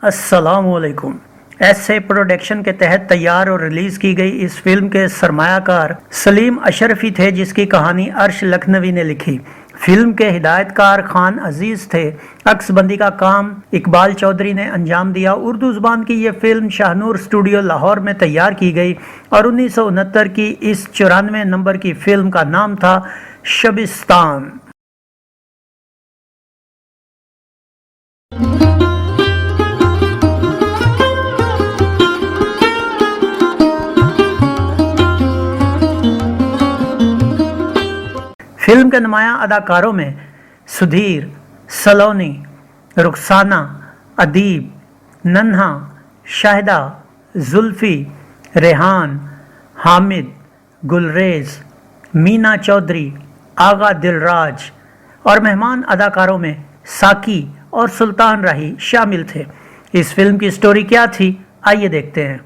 अस्सलामुअलैकुम। ऐसे प्रोडक्शन के तहत तैयार और रिलीज की गई इस फिल्म के सरमायाकार सलीम अशरफी थे, जिसकी कहानी अर्श लखनवी ने लिखी। फिल्म के हिदायतकार खान अजीज थे। अक्सबंदी का काम इकबाल चौधरी ने अंजाम दिया। उर्दू जुबान की यह फिल्म शाहनूर स्टूडियो लाहौर में तैयार की गई और 1969 की इस 94 नंबर की फिल्म का नाम था शबिस्तान। फिल्म के नुमायां अदाकारों में सुधीर, सलोनी, रुखसाना, अदीब, नन्हा, शाहिदा, जुल्फी, रेहान, हामिद, गुलरेज, मीना चौधरी, आगा दिलराज और मेहमान अदाकारों में साकी और सुल्तान राही शामिल थे। इस फिल्म की स्टोरी क्या थी, आइए देखते हैं।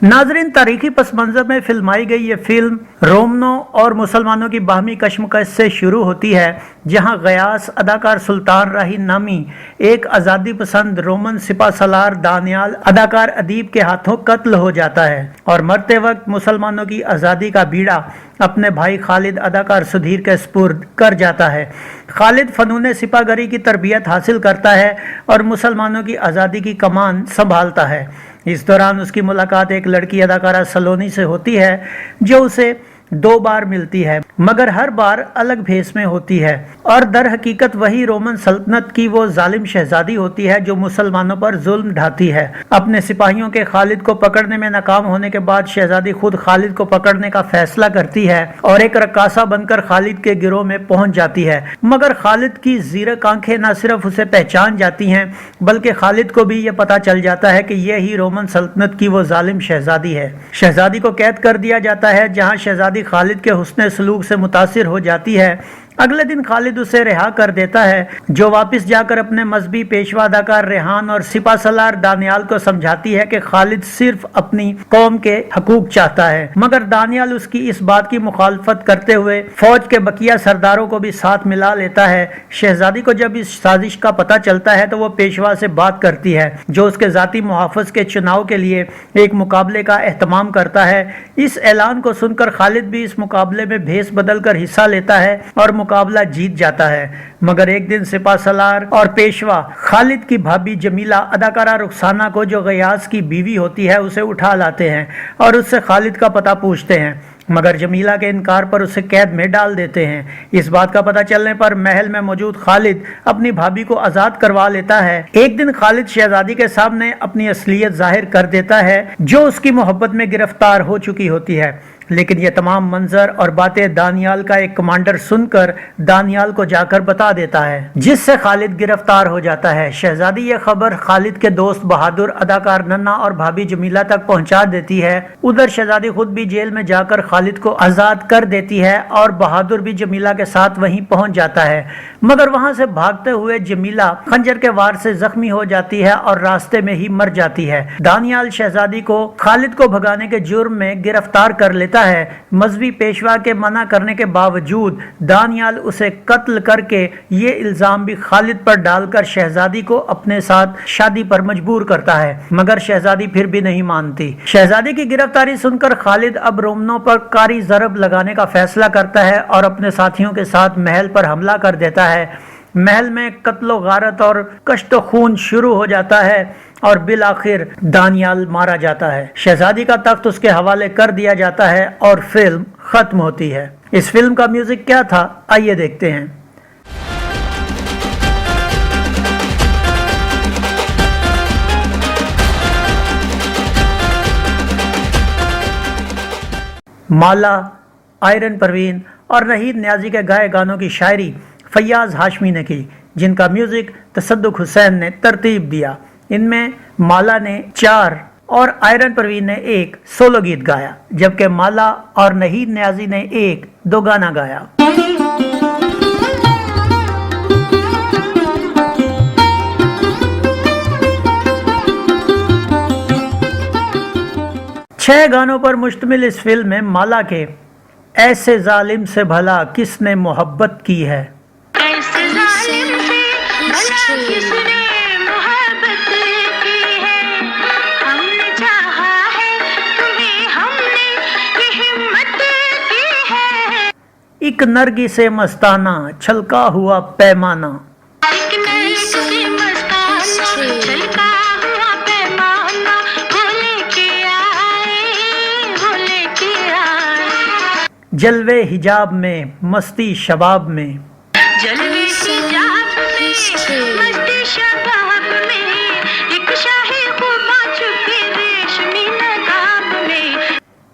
नाजरीन, तारीखी पस मंजर में फिल्माई गई ये फिल्म रोमनों और मुसलमानों की बाहमी कशमकश से शुरू होती है, जहां गयास अदाकार सुल्तान राही नामी एक आज़ादी पसंद रोमन सिपा सलार दानियाल अदाकार अदीब के हाथों कत्ल हो जाता है और मरते वक्त मुसलमानों की आज़ादी का बीड़ा अपने भाई खालिद अदाकार सुधीर के स्पुर्द कर जाता है। खालिद फनून सिपागरी की तरबियत हासिल करता है और मुसलमानों की आज़ादी की कमान संभालता है। इस दौरान उसकी मुलाकात एक लड़की अदाकारा सलोनी से होती है, जो उसे 2 बार मिलती है, मगर हर बार अलग भेस में होती है और दर हकीकत वही रोमन सल्तनत की वो जालिम शहजादी होती है जो मुसलमानों पर जुल्म ढाती है। अपने सिपाहियों के खालिद को पकड़ने में नाकाम होने के बाद शहजादी खुद खालिद को पकड़ने का फैसला करती है और एक रक्कासा बनकर खालिद के गिरोह में पहुंच जाती है, मगर खालिद की जीरक आंखें न सिर्फ उसे पहचान जाती हैं, बल्कि खालिद को भी ये पता चल जाता है कि ये ही रोमन सल्तनत की वो जालिम शहजादी है। शहजादी को कैद कर दिया जाता है, जहाँ शहजादी खालिद के हुस्ने सलूक से मुतासिर हो जाती है। अगले दिन खालिद उसे रिहा कर देता है, जो वापस जाकर अपने मजहबी पेशवा अदाकार रेहान और सिपा सलार दानियाल को समझाती है कि खालिद सिर्फ अपनी कौम के हकूक चाहता है, मगर दानियाल उसकी इस बात की मुखालफत करते हुए फौज के बकिया सरदारों को भी साथ मिला लेता है। शहजादी को जब इस साजिश का पता चलता है तो वो पेशवा से बात करती है, जो उसके जाती मुहाफ़िज के चुनाव के लिए एक मुकाबले का एहतमाम करता है। इस ऐलान को सुनकर खालिद भी इस मुकाबले में भेस बदल कर हिस्सा लेता है और मुकाबला जीत जाता है, मगर एक दिन सिपा सलार और पेशवा खालिद की भाभी जमीला अदाकारा रुखसाना को, जो गयास की बीवी होती है, उसे उठा लाते हैं और उससे खालिद का पता पूछते हैं, मगर जमीला के इनकार पर उसे कैद में डाल देते हैं। इस बात का पता चलने पर महल में मौजूद खालिद अपनी भाभी को आजाद करवा लेता है। एक दिन खालिद शहजादी के सामने अपनी असलियत जाहिर कर देता है, जो उसकी मोहब्बत में गिरफ्तार हो चुकी होती है, लेकिन ये तमाम मंजर और बातें दानियाल का एक कमांडर सुनकर दानियाल को जाकर बता देता है, जिससे खालिद गिरफ्तार हो जाता है। शहजादी ये खबर खालिद के दोस्त बहादुर अदाकार नन्ना और भाभी जमीला तक पहुंचा देती है। उधर शहजादी खुद भी जेल में जाकर खालिद को आजाद कर देती है और बहादुर भी जमीला के साथ वहीं पहुंच जाता है, मगर वहां से भागते हुए जमीला खंजर के वार से जख्मी हो जाती है और रास्ते में ही मर जाती है। दानियाल शहजादी को खालिद को भगाने के जुर्म में गिरफ्तार कर लेता है। मजहबी पेशवा के मना करने के बावजूद दानियाल उसे कत्ल करके ये इल्जाम भी खालिद पर डालकर शहजादी को अपने साथ शादी पर मजबूर करता है, मगर शहजादी फिर भी नहीं मानती। शहजादी की गिरफ्तारी सुनकर खालिद अब रोमनों पर कारी ज़रब लगाने का फैसला करता है और अपने साथियों के साथ महल पर हमला कर देता है। महल में कत्लो गारत और कश्तो खून शुरू हो जाता है और बिल आखिर दानियाल मारा जाता है। शहजादी का तख्त उसके हवाले कर दिया जाता है और फिल्म खत्म होती है। इस फिल्म का म्यूजिक क्या था, आइए देखते हैं। माला, आयरन परवीन और नहीद न्याजी के गाए गानों की शायरी फैयाज हाशमी ने की, जिनका म्यूजिक तसद्दुक हुसैन ने तरतीब दिया। इनमें माला ने 4 और आयरन परवीन ने 1 सोलो गीत गाया, जबकि माला और नहीद न्याजी ने 1-2 गाना गाया। 6 गानों पर मुश्तमिल इस फिल्म में माला के ऐसे जालिम से भला किसने मोहब्बत की है, ऐसे जालिम से भला किसने मोहब्बत की है, हमने चाहा है तुम्हें, हमने ये हिम्मत की है, एक नरगी से मस्ताना छलका हुआ पैमाना, एक नरगी से मस्ताना छलका हुआ पैमाना, वो लेके आए, जलवे हिजाब में मस्ती शबाब में, जलवे हिजाब में मस्ती शबाब में, एक शाही खुमा छुपी रेशमी नकाब में,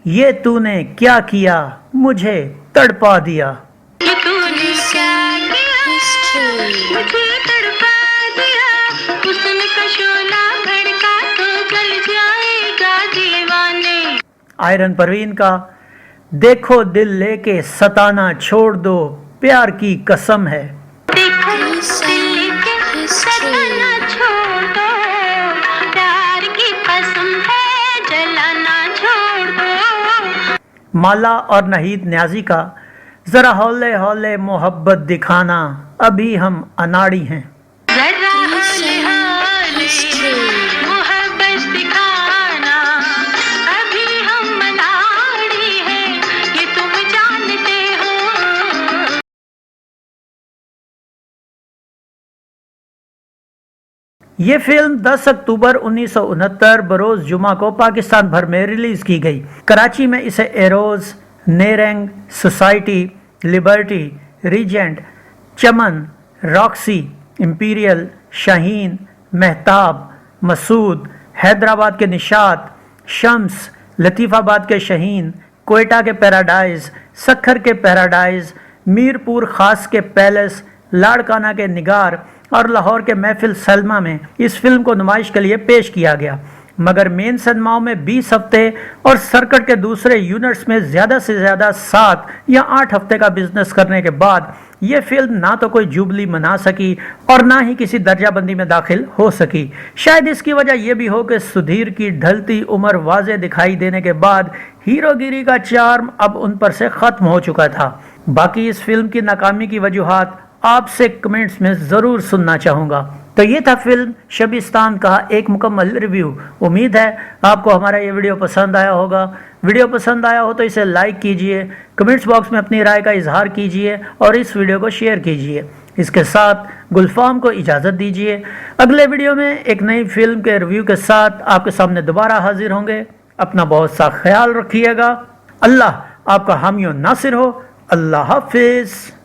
ये तूने क्या किया मुझे तड़पा दिया, ये तूने क्या किया मुझे तड़पा दिया, हुस्न का शोला भड़का तो जल जाएगा दीवाने। आयरन परवीन का देखो दिल लेके सताना छोड़ दो प्यार की कसम है, देखो दिल के सताना छोड़ दो, प्यार की कसम है जलाना छोड़ दो। माला और नहीद न्याजी का जरा हौले हौले मोहब्बत दिखाना अभी हम अनाड़ी हैं, जरा हौले हौले मोहब्बत दिखाना अभी हम अनाड़ी हैं, ये तुम जानते हो। ये फिल्म 10 अक्टूबर 1969 बरोज जुमा को पाकिस्तान भर में रिलीज की गई। कराची में इसे एरोज, नेरंग, सोसाइटी, लिबर्टी, रीजेंट, चमन, रॉक्सी, इंपीरियल, शाहीन, महताब, मसूद, हैदराबाद के निशात, शम्स, लतीफ़ाबाद के शहीन, कोयटा के पैराडाइज, सखर के पैराडाइज, मीरपुर खास के पैलेस, लाड़काना के निगार और लाहौर के महफिल सलमा में इस फिल्म को नुमाइश के लिए पेश किया गया, मगर मेन सिनेमाओं में 20 हफ्ते और सर्किट के दूसरे यूनिट्स में ज़्यादा से ज़्यादा 7 या 8 हफ्ते का बिजनेस करने के बाद ये फिल्म ना तो कोई जुबली मना सकी और ना ही किसी दर्जाबंदी में दाखिल हो सकी। शायद इसकी वजह यह भी हो कि सुधीर की ढलती उम्र वाज़े दिखाई देने के बाद हीरोगिरी का चार्म अब उन पर से ख़त्म हो चुका था। बाकी इस फिल्म की नाकामी की वजूहात आपसे कमेंट्स में ज़रूर सुनना चाहूँगा। तो ये था फिल्म शबिस्तान का एक मुकम्मल रिव्यू। उम्मीद है आपको हमारा ये वीडियो पसंद आया होगा। वीडियो पसंद आया हो तो इसे लाइक कीजिए, कमेंट्स बॉक्स में अपनी राय का इजहार कीजिए और इस वीडियो को शेयर कीजिए। इसके साथ गुलफाम को इजाज़त दीजिए। अगले वीडियो में एक नई फिल्म के रिव्यू के साथ आपके सामने दोबारा हाजिर होंगे। अपना बहुत सा ख्याल रखिएगा। अल्लाह आपका हामी और नासिर हो। अल्लाह हाफिज़।